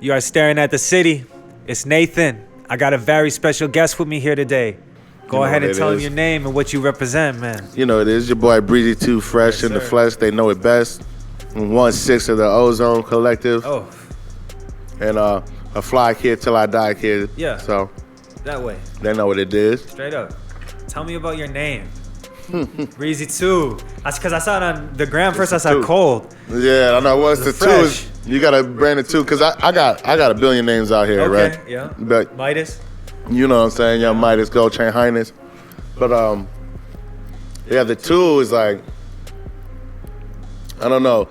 You are staring at the city. It's Nathan. I got a very special guest with me here today. Go ahead and tell him your name and what you represent, man. You know it is. Your boy Breezy Too Fresh in the flesh. They know it best. 1/6 of the Ozone Collective. Oh. And a fly kid till I die kid. Yeah. So that way. They know what it is. Straight up. Tell me about your name. Breezy 2. That's because I saw it on the gram first. I saw Cold. Yeah, I know. What's the fresh. 2? You gotta brand it 2 because I got a billion names out here, okay, right? Yeah. But Midas. You know what I'm saying? Young Midas, Gold Chain Highness. But yeah, the 2 is like, I don't know.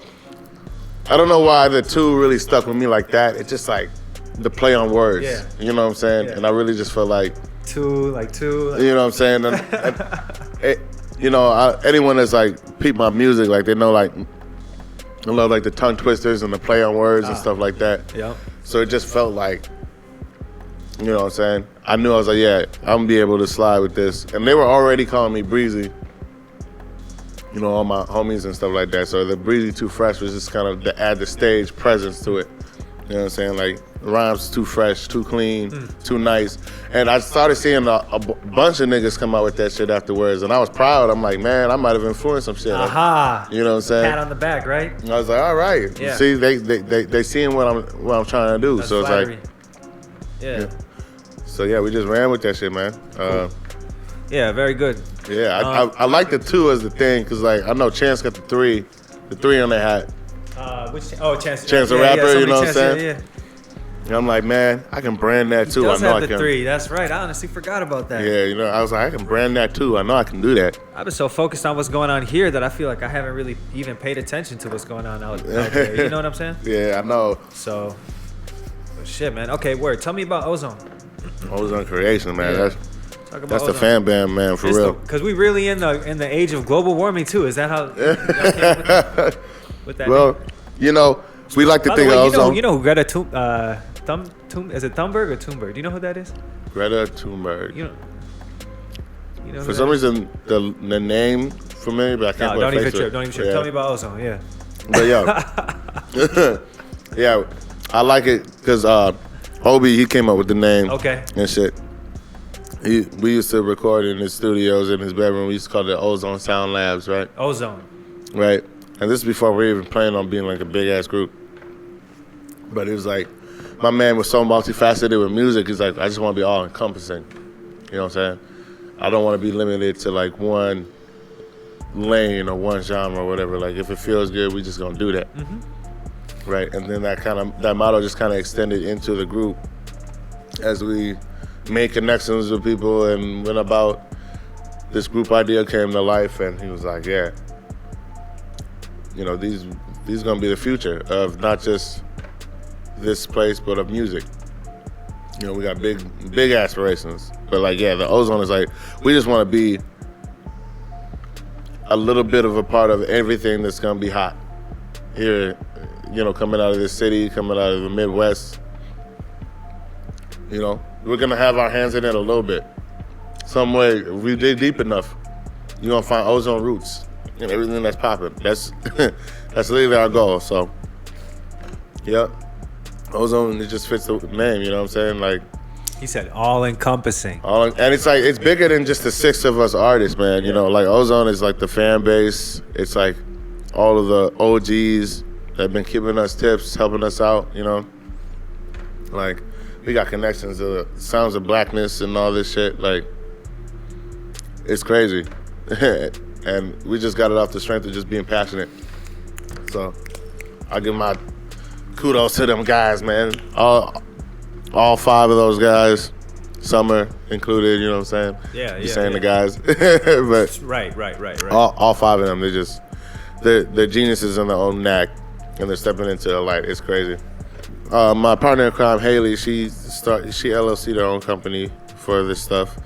I don't know why the 2 really stuck with me like that. It's just like the play on words. Yeah. You know what I'm saying? Yeah. And I really just feel like two. You know what I'm saying? You know, anyone that's like peep my music, like they know like I love like the tongue twisters and the play on words and stuff like that. Yeah. So it just felt like, you know what I'm saying? I knew I was like, yeah, I'm gonna be able to slide with this. And they were already calling me Breezy. You know, all my homies and stuff like that. So the Breezy Too Fresh was just kind of to add the stage presence to it. You know what I'm saying? Like, rhymes too fresh, too clean, too nice. And I started seeing a bunch of niggas come out with that shit afterwards. And I was proud. I'm like, man, I might have influenced some shit. Aha. You know what I'm saying? Pat on the back, right? And I was like, all right. Yeah. See, they seeing what I'm trying to do. That's so flattery. It's like, yeah. So yeah, we just ran with that shit, man. Cool. Yeah, very good. Yeah, I like the 2 as the thing because like I know Chance got the 3 on their hat. Chance the Rapper, you know what I'm saying? Yeah. And I'm like, man, I can brand that too. He does I know have I the can. 3. That's right. I honestly forgot about that. Yeah, you know, I was like, I can brand that too. I know I can do that. I've been so focused on what's going on here that I feel like I haven't really even paid attention to what's going on out there. You know what I'm saying? Yeah, I know. So, shit, man. Okay, word. Tell me about Ozone. Ozone Creation, man. Yeah. That's the fan band, man, for real. Because we really in the age of global warming too. Is that how? with that well, name? You know, we like to By think the way, of Ozone. You know who Greta is it Thunberg or Thunberg? Do you know who that is? Greta Thunberg. You know for some reason, the name familiar, but I can't. Don't even trip. Yeah. Tell me about Ozone. Yeah. But yeah, yeah, I like it because Obi, he came up with the name. Okay. And shit. We used to record in his studios in his bedroom. We used to call it Ozone Sound Labs, right? Ozone. Right. And this is before we were even planning on being like a big ass group. But it was like, my man was so multifaceted with music. He's like, I just want to be all encompassing. You know what I'm saying? I don't want to be limited to like one lane or one genre or whatever. Like if it feels good, we just gonna do that. Mm-hmm. Right. And then that motto just kind of extended into the group as we made connections with people and went about. This group idea came to life, and he was like, yeah, you know, these gonna be the future of not just this place, but of music. You know, we got big aspirations. But like, yeah, the Ozone is like, we just want to be a little bit of a part of everything that's gonna be hot here, you know, coming out of this city, coming out of the Midwest. You know, we're gonna have our hands in it a little bit. Some way, if we dig deep enough, you're gonna find Ozone roots and everything that's popping. That's literally our goal. So, yeah, Ozone, it just fits the name. You know what I'm saying? Like, he said all encompassing. And it's like it's bigger than just the 6 of us artists, man. You know, like Ozone is like the fan base. It's like all of the OGs that have been giving us tips, helping us out. You know, like. We got connections to the Sounds of Blackness and all this shit. Like, it's crazy. And we just got it off the strength of just being passionate. So, I give my kudos to them guys, man. All 5 of those guys, Summer included, you know what I'm saying? Yeah, You're saying the guys. But right. All 5 of them, they're geniuses in their own knack, and they're stepping into the light. It's crazy. My partner in crime, Haley, she LLC'd her own company for this stuff,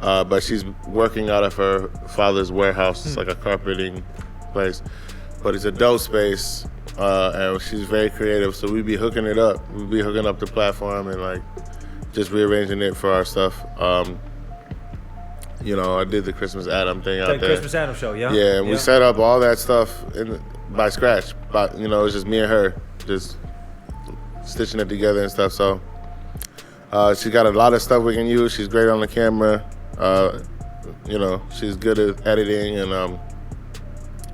but she's working out of her father's warehouse. It's like a carpeting place, but it's a dope space, and she's very creative. So we be hooking it up. We be hooking up the platform and like just rearranging it for our stuff. You know, I did the Christmas Adam thing out there. Christmas Adam show, yeah. Yeah, and we set up all that stuff by scratch. But you know, it's just me and her, just stitching it together and stuff. So she got a lot of stuff we can use. She's great on the camera. You know, she's good at editing, and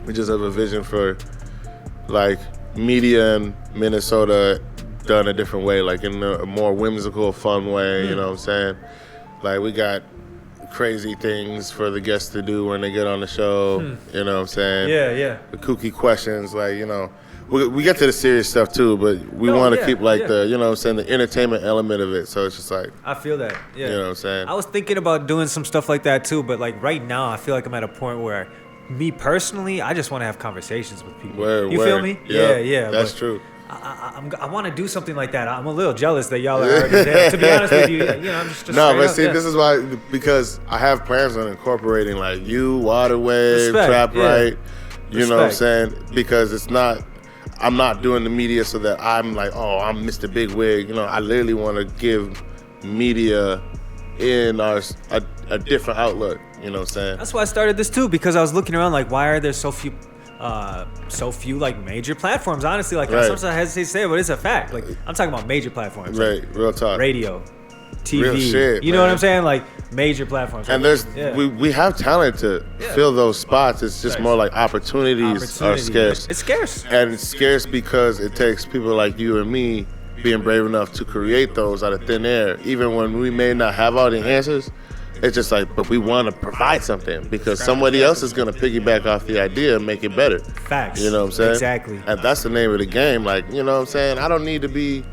we just have a vision for like media in Minnesota done a different way, like in a more whimsical, fun way. You know what I'm saying? Like we got crazy things for the guests to do when they get on the show. You know what I'm saying? Yeah. The kooky questions, like, you know, we get to the serious stuff too, but we want to keep like the, you know what I'm saying, the entertainment element of it. So it's just like, I feel that. Yeah. you know what I'm saying? I was thinking about doing some stuff like that too, but like right now, I feel like I'm at a point where, me personally, I just want to have conversations with people. You feel me? Yeah. That's true. I want to do something like that. I'm a little jealous that y'all are already there. To be honest with you, you know, I'm just no, but see, this is why, because I have plans on incorporating like you, Waterwave, Trap Right. You know what I'm saying? Because it's not, I'm not doing the media so that I'm like, oh, I'm Mr. Big Wig. You know, I literally want to give media in a different outlook. You know what I'm saying? That's why I started this too, because I was looking around like, why are there so few like major platforms? Honestly, like I sometimes hesitate to say it, but it's a fact. Like I'm talking about major platforms, right? Like real talk, radio, TV. Real shit, you know what I'm saying? Like major platforms. And there's we have talent to fill those spots. It's just more like opportunities are scarce. It's scarce, and it's scarce because it takes people like you and me being brave enough to create those out of thin air, even when we may not have all the answers. It's just like, but we want to provide something because somebody else is going to piggyback off the idea and make it better. Facts. You know what I'm saying? Exactly. And that's the name of the game. Like, you know what I'm saying? I don't need to be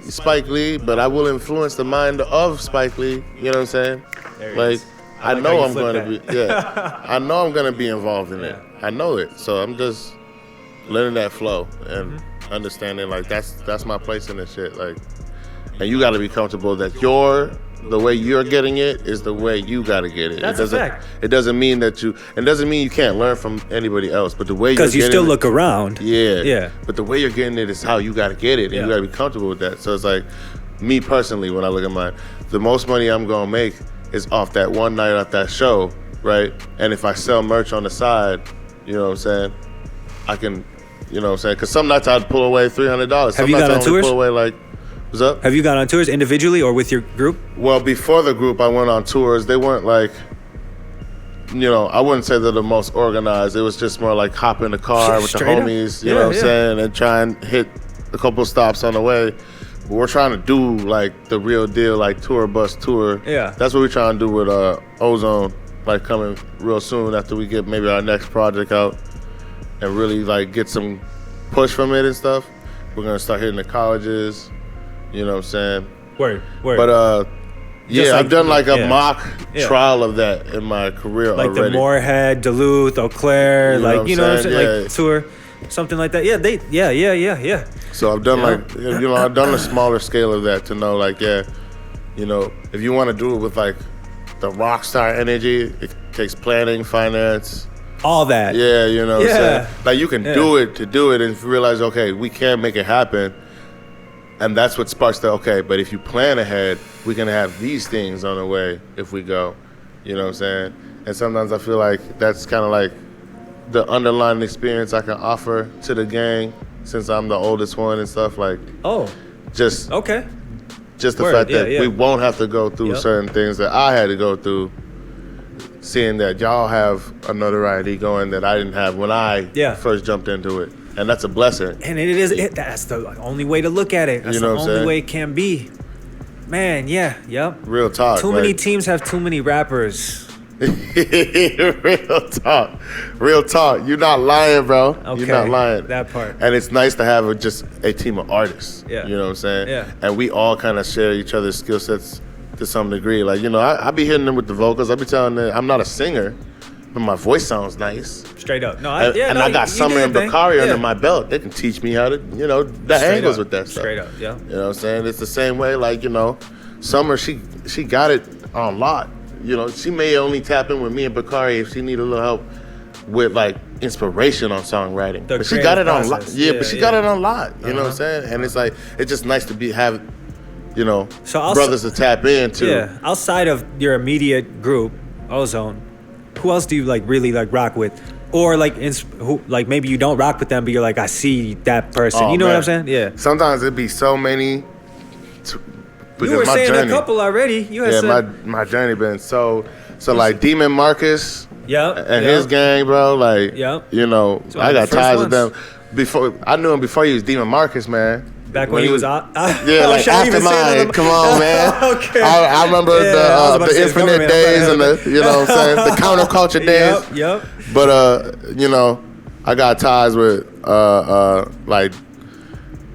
Spike Lee, but I will influence the mind of Spike Lee. You know what I'm saying? Like, I know I'm going to be, I know I'm going to be involved in it. I know it. So I'm just letting that flow and understanding, like, that's my place in this shit. Like, and you got to be comfortable that the way you're getting it is the way you gotta get it. That's a fact. It doesn't mean that it doesn't mean you can't learn from anybody else, but the way you're getting it. Because you still look around. Yeah. But the way you're getting it is how you gotta get it, and you gotta be comfortable with that. So it's like, me personally, when I look at mine, the most money I'm gonna make is off that one night at that show, right? And if I sell merch on the side, you know what I'm saying, I can, you know what I'm saying, because some nights I'd pull away $300. Have you gone on tours? Pull away like, what's up? Have you gone on tours individually or with your group? Well, before the group, I went on tours. They weren't like, you know, I wouldn't say they're the most organized. It was just more like hop in the car with the homies, you know what I'm saying, and try and hit a couple stops on the way. But we're trying to do like the real deal, like tour bus tour. Yeah. That's what we're trying to do with Ozone, like coming real soon after we get maybe our next project out and really like get some push from it and stuff. We're going to start hitting the colleges. You know what I'm saying? Word. But yeah, I've done like a mock trial of that in my career like already. Like the Moorhead, Duluth, Eau Claire, like, you know what I'm saying? Like tour, something like that. Yeah, So I've done like, you know, I've done a smaller scale of that to know like, you know, if you want to do it with like the rock star energy, it takes planning, finance. All that. Yeah, you know what I'm saying? Like you can do it to do it and realize, okay, we can make it happen. And that's what sparks but if you plan ahead, we can have these things on the way if we go. You know what I'm saying? And sometimes I feel like that's kind of like the underlying experience I can offer to the gang since I'm the oldest one and stuff. Like, just the fact that we won't have to go through certain things that I had to go through, seeing that y'all have a notoriety going that I didn't have when I first jumped into it. And that's a blessing. And that's the only way to look at it. That's the only way it can be. Man, Real talk. Too many teams have too many rappers. Real talk. You're not lying, bro. Okay, you're not lying. That part. And it's nice to have just a team of artists. Yeah. You know what I'm saying? Yeah. And we all kind of share each other's skill sets to some degree. Like, you know, I be hitting them with the vocals. I be telling them I'm not a singer, but my voice sounds nice. Straight up. I got Summer and Bakari under my belt. They can teach me how to, you know, the angles with that stuff. Straight up, yeah. You know what I'm saying? It's the same way, like, you know, Summer, she got it on lot. You know, she may only tap in with me and Bakari if she need a little help with, like, inspiration on songwriting. But she got it on lot. Yeah, but she got it on lot. You know what I'm saying? And it's like, it's just nice to have, you know, brothers to tap into. Yeah, outside of your immediate group, Ozone, who else do you, like, really, like, rock with? Or like, like maybe you don't rock with them, but you're like, I see that person. You know what I'm saying? Yeah. Sometimes it'd be so many. You were saying a couple already. You had said my journey been so like Demon Marcus. Yep. And his gang, bro. Like, you know, I got ties with them. I knew him before he was Demon Marcus, man. Back when he was out. Yeah, like Aftermind. Come on, man. Okay. I remember the Infinite days and the, you know what I'm saying, the counterculture days. Yep. But, you know, I got ties with, like,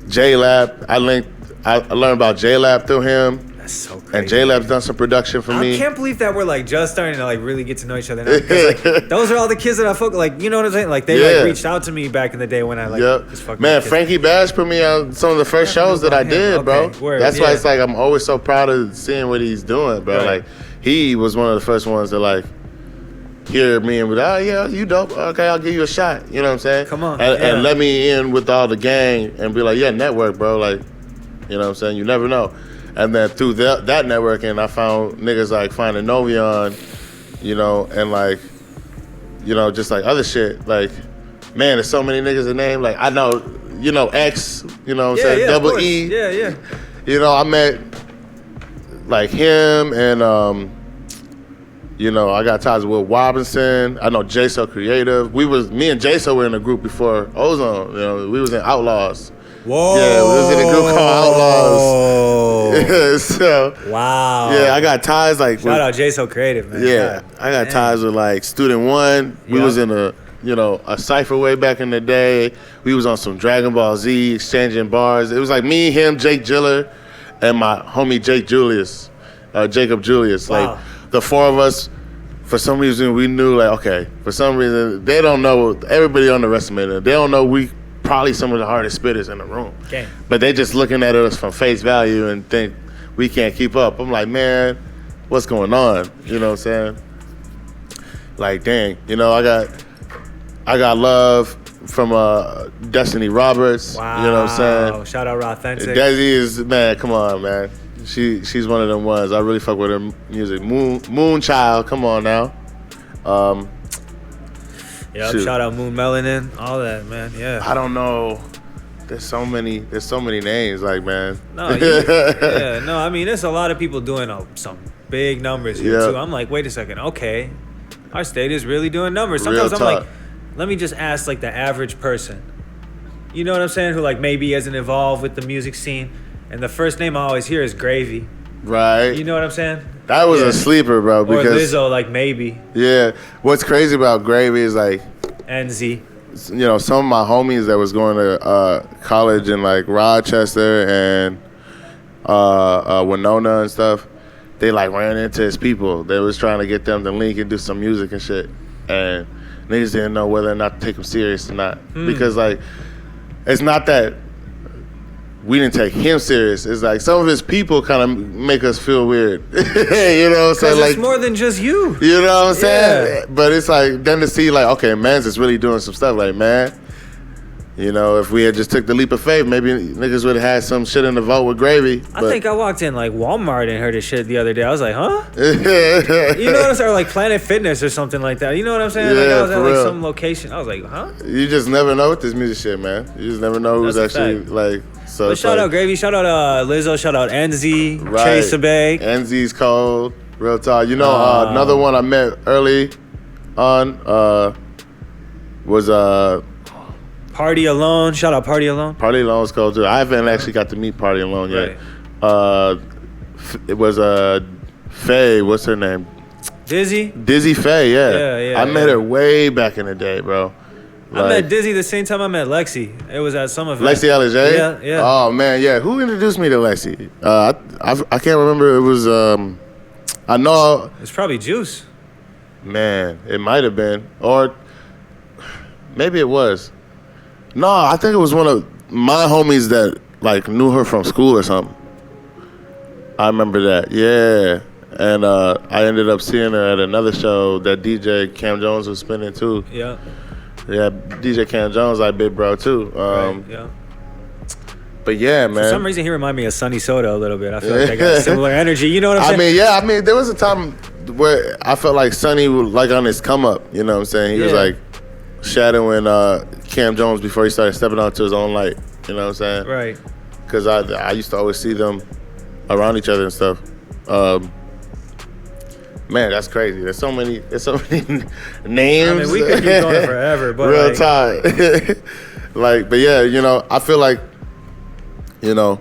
J-Lab. I learned about J-Lab through him. That's so crazy. And J-Lab's done some production for me. I can't believe that we're like just starting to like really get to know each other now. Like, those are all the kids that I fuck like, you know what I'm saying? Like they like reached out to me back in the day when I like just fucking man, Frankie Bash put me on some of the first shows that I did, bro. That's why it's like I'm always so proud of seeing what he's doing, bro. Like he was one of the first ones to like hear me and be like, oh yeah, you dope. Okay, I'll give you a shot. You know what I'm saying? Come on. And let me in with all the gang and be like, yeah, network, bro. Like, you know what I'm saying? You never know. And then through that networking, I found niggas like finding Novion, you know, and like, you know, just like other shit. Like, man, there's so many niggas in name. Like, I know, you know, X, you know what I'm saying? Double E. Yeah. You know, I met like him and, you know, I got ties with Will Robinson. I know J-So Creative. Me and J-So were in a group before Ozone. You know, we was in Outlaws. Whoa. Yeah, we was in a group called Outlaws. Yeah, so. Wow. Yeah, I got ties like. Shout out J-So Creative, man. Yeah, I got ties with like Student One. We was in a cypher way back in the day. We was on some Dragon Ball Z, exchanging bars. It was like me, him, Jake Giller, and my homie Jacob Julius. Wow. Like the four of us, for some reason, we knew like, okay, for some reason, they don't know, everybody underestimated it. They don't know we probably some of the hardest spitters in the room. Okay. But they just looking at us from face value and think we can't keep up. I'm like, man, what's going on? You know what I'm saying? Like, dang, you know, I got love from Destiny Roberts. Wow. You know what I'm saying? Shout out Authentic. Desi is, man, come on, man. She's one of them ones. I really fuck with her music. Moonchild, come on now. Shout out Moon Melanin, all that, man. Yeah. I don't know. There's so many names, like, man. No, I mean, there's a lot of people doing some big numbers here too. I'm like, wait a second, okay, our state is really doing numbers. Sometimes I'm like, let me just ask like the average person, you know what I'm saying, who like maybe isn't involved with the music scene, and the first name I always hear is Gravy. Right. You know what I'm saying? That was a sleeper, bro. Or Lizzo, like maybe. Yeah. What's crazy about Gravy is like. NZ. You know, some of my homies that was going to college in like Rochester and Winona and stuff, they like ran into his people. They was trying to get them to link and do some music and shit. And niggas didn't know whether or not to take him serious or not. Because like, it's not that we didn't take him serious. It's like some of his people kind of make us feel weird. You know what I'm saying? Like, it's more than just you. You know what I'm saying? But it's like, then to see like, okay, man's is really doing some stuff. Like, man, you know, if we had just took the leap of faith, maybe niggas would have had some shit in the vote with Gravy. I think I walked in like Walmart and heard this shit the other day. I was like, huh? You know what I'm saying? Or like Planet Fitness or something like that. You know what I'm saying? Yeah, like I was at like real. some location. I was like, huh? You just never know with this music shit, man. You just never know who's actually like. So but shout out Gravy, shout out Lizzo, shout out NZ, Chase Abay. NZ's cold, real talk. You know, another one I met early on was Party Alone. Shout out Party Alone. Party Alone's cold too. I haven't actually got to meet Party Alone yet. It was Faye. What's her name? Dizzy Faye. Yeah. I met her way back in the day, bro. I met Dizzy the same time I met Lexi. It was at some event. Lexi Alger? Yeah. Oh, man, yeah. Who introduced me to Lexi? I can't remember. It was, I know. It's probably Juice. Man, it might have been. Or maybe it was. No, I think it was one of my homies that, like, knew her from school or something. I remember that, yeah. And I ended up seeing her at another show that DJ Cam Jones was spinning, too. Yeah. Yeah, DJ Cam Jones, like big bro too. Yeah. But yeah, man. For some reason, he reminded me of Sonny Soda a little bit. I feel like they got similar energy. You know what I'm saying? I mean, there was a time where I felt like Sonny was like on his come up. You know what I'm saying? He was like, shadowing Cam Jones before he started stepping onto his own light. You know what I'm saying? Right. Because I used to always see them around each other and stuff. Man, that's crazy. There's so many names. I mean, we could keep going forever, but real time. Like, but yeah, you know, I feel like, you know,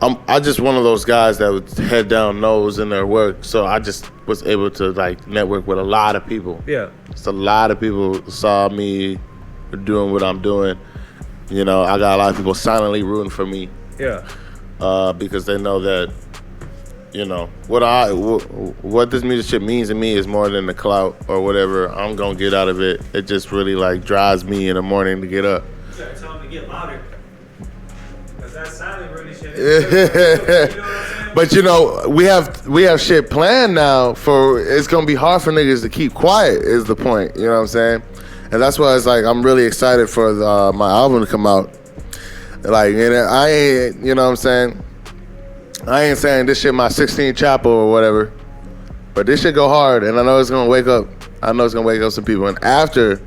I just one of those guys that was head down nose in their work. So I just was able to like network with a lot of people. Yeah. Just a lot of people saw me doing what I'm doing. You know, I got a lot of people silently rooting for me. Yeah. Because they know that, you know, what this music shit means to me is more than the clout or whatever I'm gonna get out of it. It just really like drives me in the morning to get up. You gotta tell them to get louder. Cause that silent really shit is you know what I'm saying? But you know, we have shit planned now for it's gonna be hard for niggas to keep quiet is the point. You know what I'm saying? And that's why it's like I'm really excited for my album to come out. Like, and I ain't, you know what I'm saying? I ain't saying this shit my 16th chapel or whatever, but this shit go hard, and I know it's gonna wake up. I know it's gonna wake up some people. And after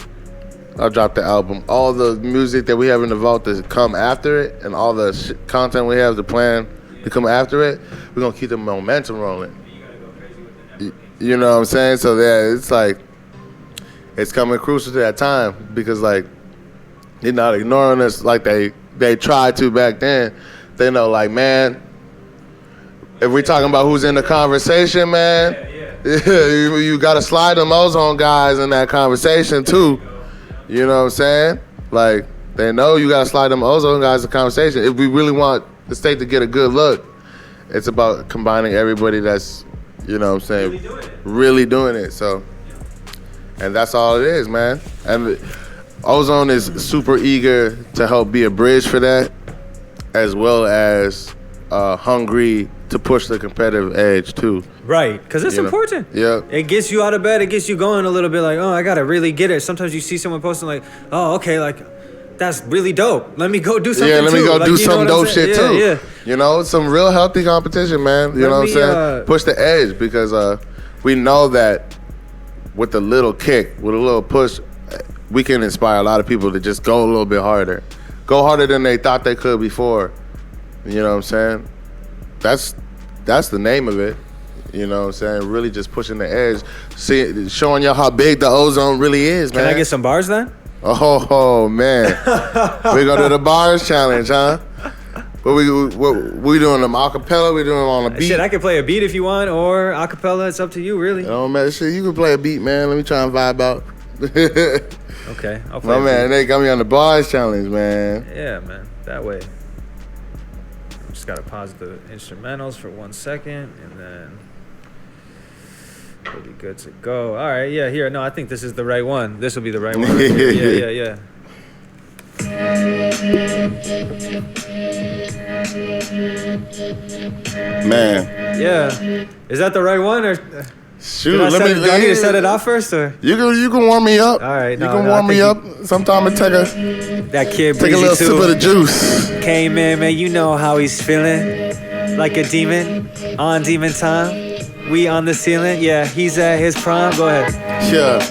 I drop the album, all the music that we have in the vault to come after it, and all the content we have to plan to come after it, we're gonna keep the momentum rolling. You know what I'm saying? So yeah, it's like it's coming crucial to that time because like they're not ignoring us like they tried to back then. They know like, man, if we're talking about who's in the conversation, man, you got to slide them ozone guys in that conversation too. You know what I'm saying? Like, they know you got to slide them ozone guys in the conversation. If we really want the state to get a good look, it's about combining everybody that's, you know what I'm saying, really doing it. So, and that's all it is, man. And Ozone is super eager to help be a bridge for that, as well as hungry to push the competitive edge too. Right, because it's important. Yeah. It gets you out of bed. It gets you going a little bit like, oh, I got to really get it. Sometimes you see someone posting like, oh, okay, like, that's really dope. Let me go do something too. Yeah, let me go do some dope shit too. Yeah. You know, some real healthy competition, man. You know what I'm saying? Push the edge because we know that with a little kick, with a little push, we can inspire a lot of people to just go a little bit harder. Go harder than they thought they could before. You know what I'm saying? That's the name of it. You know what I'm saying? Really just pushing the edge. Showing y'all how big the ozone really is, man. Can I get some bars then? Oh man. We go to the bars challenge, huh? What we doing them acapella? We doing them on a beat? Shit, I can play a beat if you want, or acapella. It's up to you, really. It don't matter. Shit, you can play a beat, man. Let me try and vibe out. Okay, I'll play. My man, they got me on the bars challenge, man. Yeah, man, that way. Just gotta pause the instrumentals for 1 second, and then we'll be good to go. All right, yeah, here. No, I think this is the right one. This will be the right one. Yeah. Man. Yeah. Is that the right one, or shoot? do I need to set it off first, or you can warm me up. all right? You can warm me up. Sometime it take that kid a little sip of the juice. Came in, man. You know how he's feeling, like a demon on demon time. We on the ceiling, yeah. He's at his prime. Go ahead. Yeah,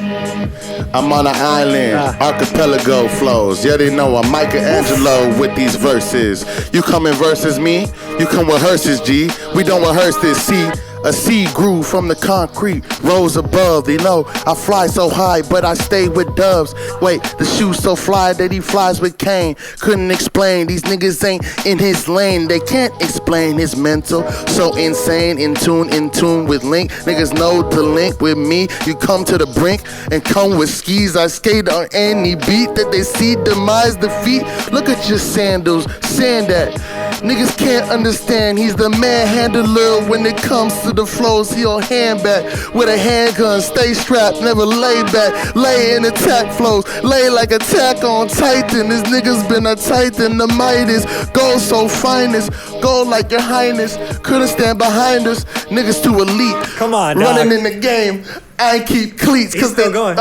I'm on an island, archipelago flows. Yeah, they know I'm Michelangelo with these verses. You come in versus me, you come with hearses, G. We don't rehearse this, see. A seed grew from the concrete, rose above. They know I fly so high, but I stay with doves. Wait, the shoe's so fly that he flies with cane. Couldn't explain, these niggas ain't in his lane. They can't explain his mental, so insane. In tune with Link. Niggas know to link with me. You come to the brink and come with skis. I skate on any beat that they see. Demise, defeat. Look at your sandals, sand that. Niggas can't understand, he's the manhandler when it comes to the flows. He'll hand back with a handgun, stay strapped, never lay back. Lay in attack flows, lay like attack on Titan. This nigga's been a Titan, the Midas. Gold so finest, gold like your highness. Couldn't stand behind us, niggas too elite. Come on, running dog. In the game, I keep cleats. He's still going.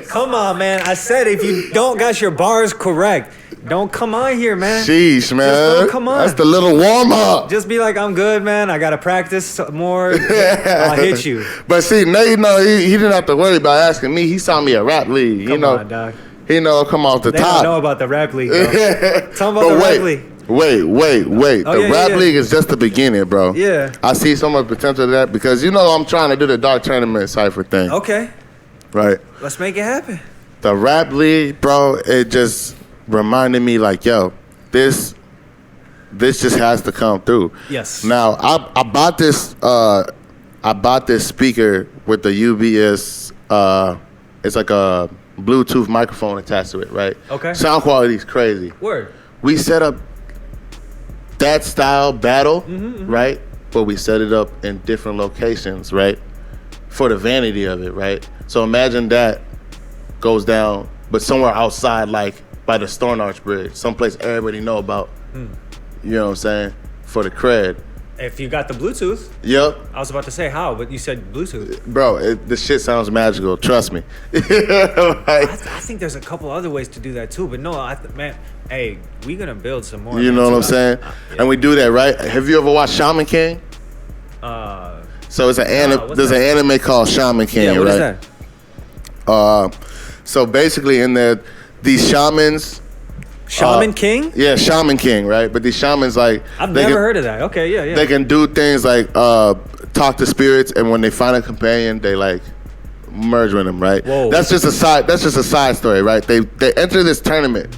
Come on, man. I said if you don't got your bars correct, Don't come on here, man. Sheesh, man. Just don't come on. That's the little warm up. Just be like, I'm good, man. I gotta practice more. I'll hit you. But see, now you know he didn't have to worry about asking me. He saw me at Rap League. Come on, dog. He know come off the They top. don't know about the Rap League, though. Tell them about the Rap League. Wait. The Rap League is just the beginning, bro. Yeah. I see so much potential to that because I'm trying to do the dark tournament cipher thing. Okay. Right. Let's make it happen. The Rap League, bro, it just reminded me like, yo, this just has to come through. Yes. Now, I bought this speaker with the UBS, it's like a Bluetooth microphone attached to it, right? Okay. Sound quality is crazy. Word. We set up that style battle, right? But we set it up in different locations, right? For the vanity of it, right? So imagine that goes down, but somewhere outside, like by the Stone Arch Bridge, someplace everybody know about. You know what I'm saying? For the cred. If you got the Bluetooth. Yep. I was about to say how, but you said Bluetooth. Bro, the shit sounds magical. Trust me. I think there's a couple other ways to do that too, but no, man, hey, we gonna build some more. You know what I'm saying? Yeah. And we do that, right? Have you ever watched Shaman King? So it's there's an anime called Shaman King, yeah, what right? Is that? So basically in there, these shamans. Shaman King? Yeah, Shaman King, right? But these shamans, like... I've never heard of that. Okay, yeah. They can do things like talk to spirits, and when they find a companion, they, like, merge with them, right? Whoa. That's just a side story, right? They enter this tournament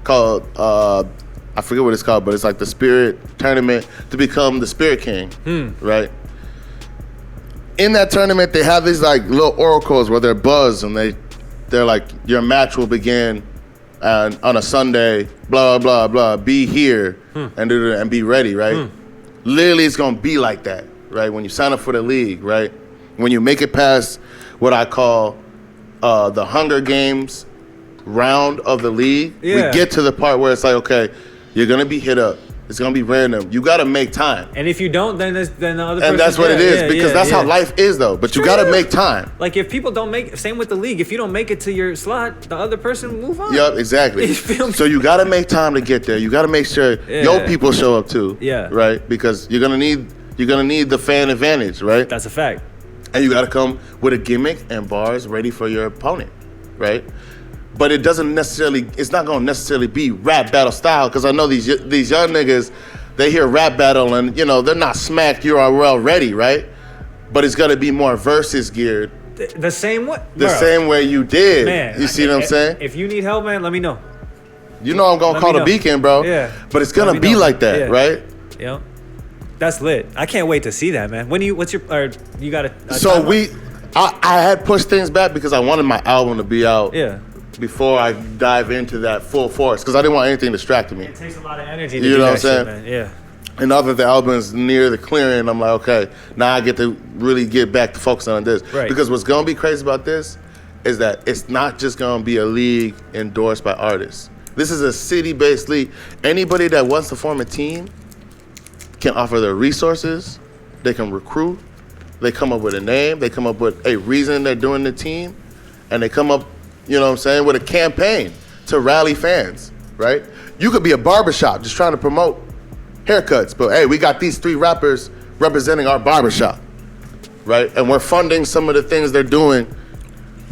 called... I forget what it's called, but it's like the spirit tournament to become the spirit king, right? In that tournament, they have these, like, little oracles where they're buzzed, and they're like, your match will begin... And on a Sunday, blah, blah, blah, be here and be ready, right? Literally, it's going to be like that, right? When you sign up for the league, right? When you make it past what I call the Hunger Games round of the league, we get to the part where it's like, okay, you're going to be hit up. It's going to be random. You got to make time. And if you don't, then the other person... And that's what it is, because that's how life is, though. But you got to make time. Like, if people don't make... Same with the league. If you don't make it to your slot, the other person move on. Yep, exactly. So you got to make time to get there. You got to make sure your people show up, too. Yeah. Right? Because you're going to need the fan advantage, right? That's a fact. And you got to come with a gimmick and bars ready for your opponent, right? But it's not going to necessarily be rap battle style, because I know these young niggas, they hear rap battle and, they're not smacked URL ready, right? But it's going to be more versus geared. The same way? Same way you did. Man. You see what I'm saying? If you need help, man, let me know. I'm going to call the beacon, bro. Yeah. But it's going to be like that, right? Yeah. That's lit. I can't wait to see that, man. You got a So I had pushed things back because I wanted my album to be out. Yeah. Before I dive into that full force, because I didn't want anything distracting me. It takes a lot of energy to do that shit, man. Yeah. And now that the album's near the clearing, I'm like, okay, now I get to really get back to focusing on this. Right. Because what's going to be crazy about this is that it's not just going to be a league endorsed by artists. This is a city-based league. Anybody that wants to form a team can offer their resources. They can recruit. They come up with a name. They come up with a reason they're doing the team. And they come up, with a campaign to rally fans, right? You could be a barbershop just trying to promote haircuts, but hey, we got these 3 rappers representing our barbershop, right? And we're funding some of the things they're doing,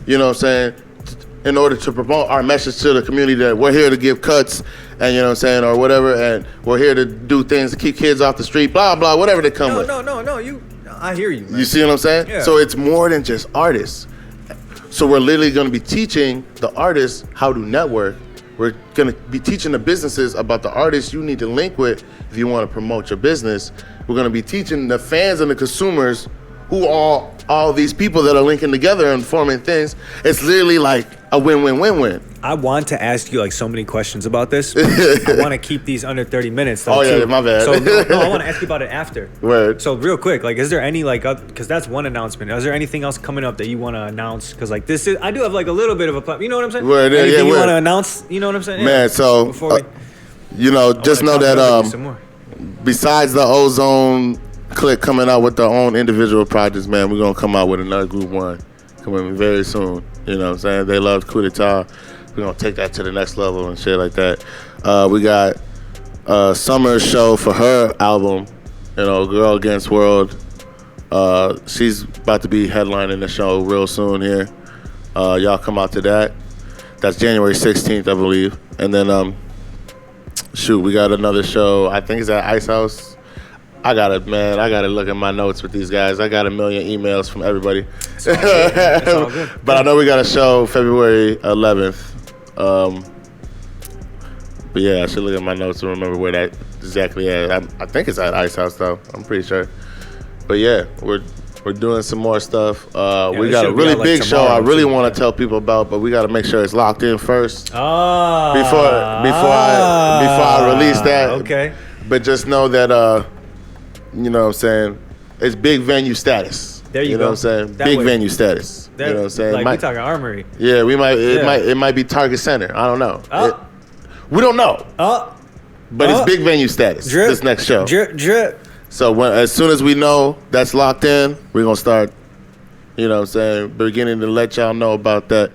in order to promote our message to the community that we're here to give cuts and, or whatever, and we're here to do things to keep kids off the street, blah, blah, whatever they come with. No, I hear you, man. You see what I'm saying? Yeah. So it's more than just artists. So we're literally going to be teaching the artists how to network. We're going to be teaching the businesses about the artists you need to link with if you want to promote your business. We're going to be teaching the fans and the consumers who are all these people that are linking together and forming things. It's literally like a win-win-win-win. I want to ask you so many questions about this. I want to keep these under 30 minutes. Though, yeah, my bad. So no, I want to ask you about it after. Word. So real quick, is there any because that's one announcement. Is there anything else coming up that you want to announce? Because this is, I do have a little bit of a plan. You know what I'm saying? Word. Anything you want to announce? You know what I'm saying? Man, so before we, just know that besides the Ozone Clique coming out with their own individual projects, man, we're gonna come out with another Group 1 coming very soon. You know what I'm saying? They love Coup d'etat. we're gonna take that to the next level and shit like that. We got Summer's show for her album, Girl Against World. She's about to be headlining the show real soon here. Y'all come out to that. That's January 16th, I believe. And then, we got another show. I think it's at Ice House. I gotta look at my notes with these guys. I got a million emails from everybody. It's all good. But I know we got a show February 11th. But yeah, I should look at my notes to remember where that exactly is. I think it's at Ice House though. I'm pretty sure. But yeah, we're doing some more stuff. We got a really big show I really want to tell people about, but we got to make sure it's locked in first. Before I release that. Okay. But just know that you know what I'm saying, it's big venue status. There you go. You know what I'm saying? Big venue status. You know what I'm saying? Like we talking Armory. Yeah, it might be Target Center. I don't know. We don't know. But it's big venue status. Drip, this next show. Drip. So as soon as we know that's locked in, we're gonna start, beginning to let y'all know about that.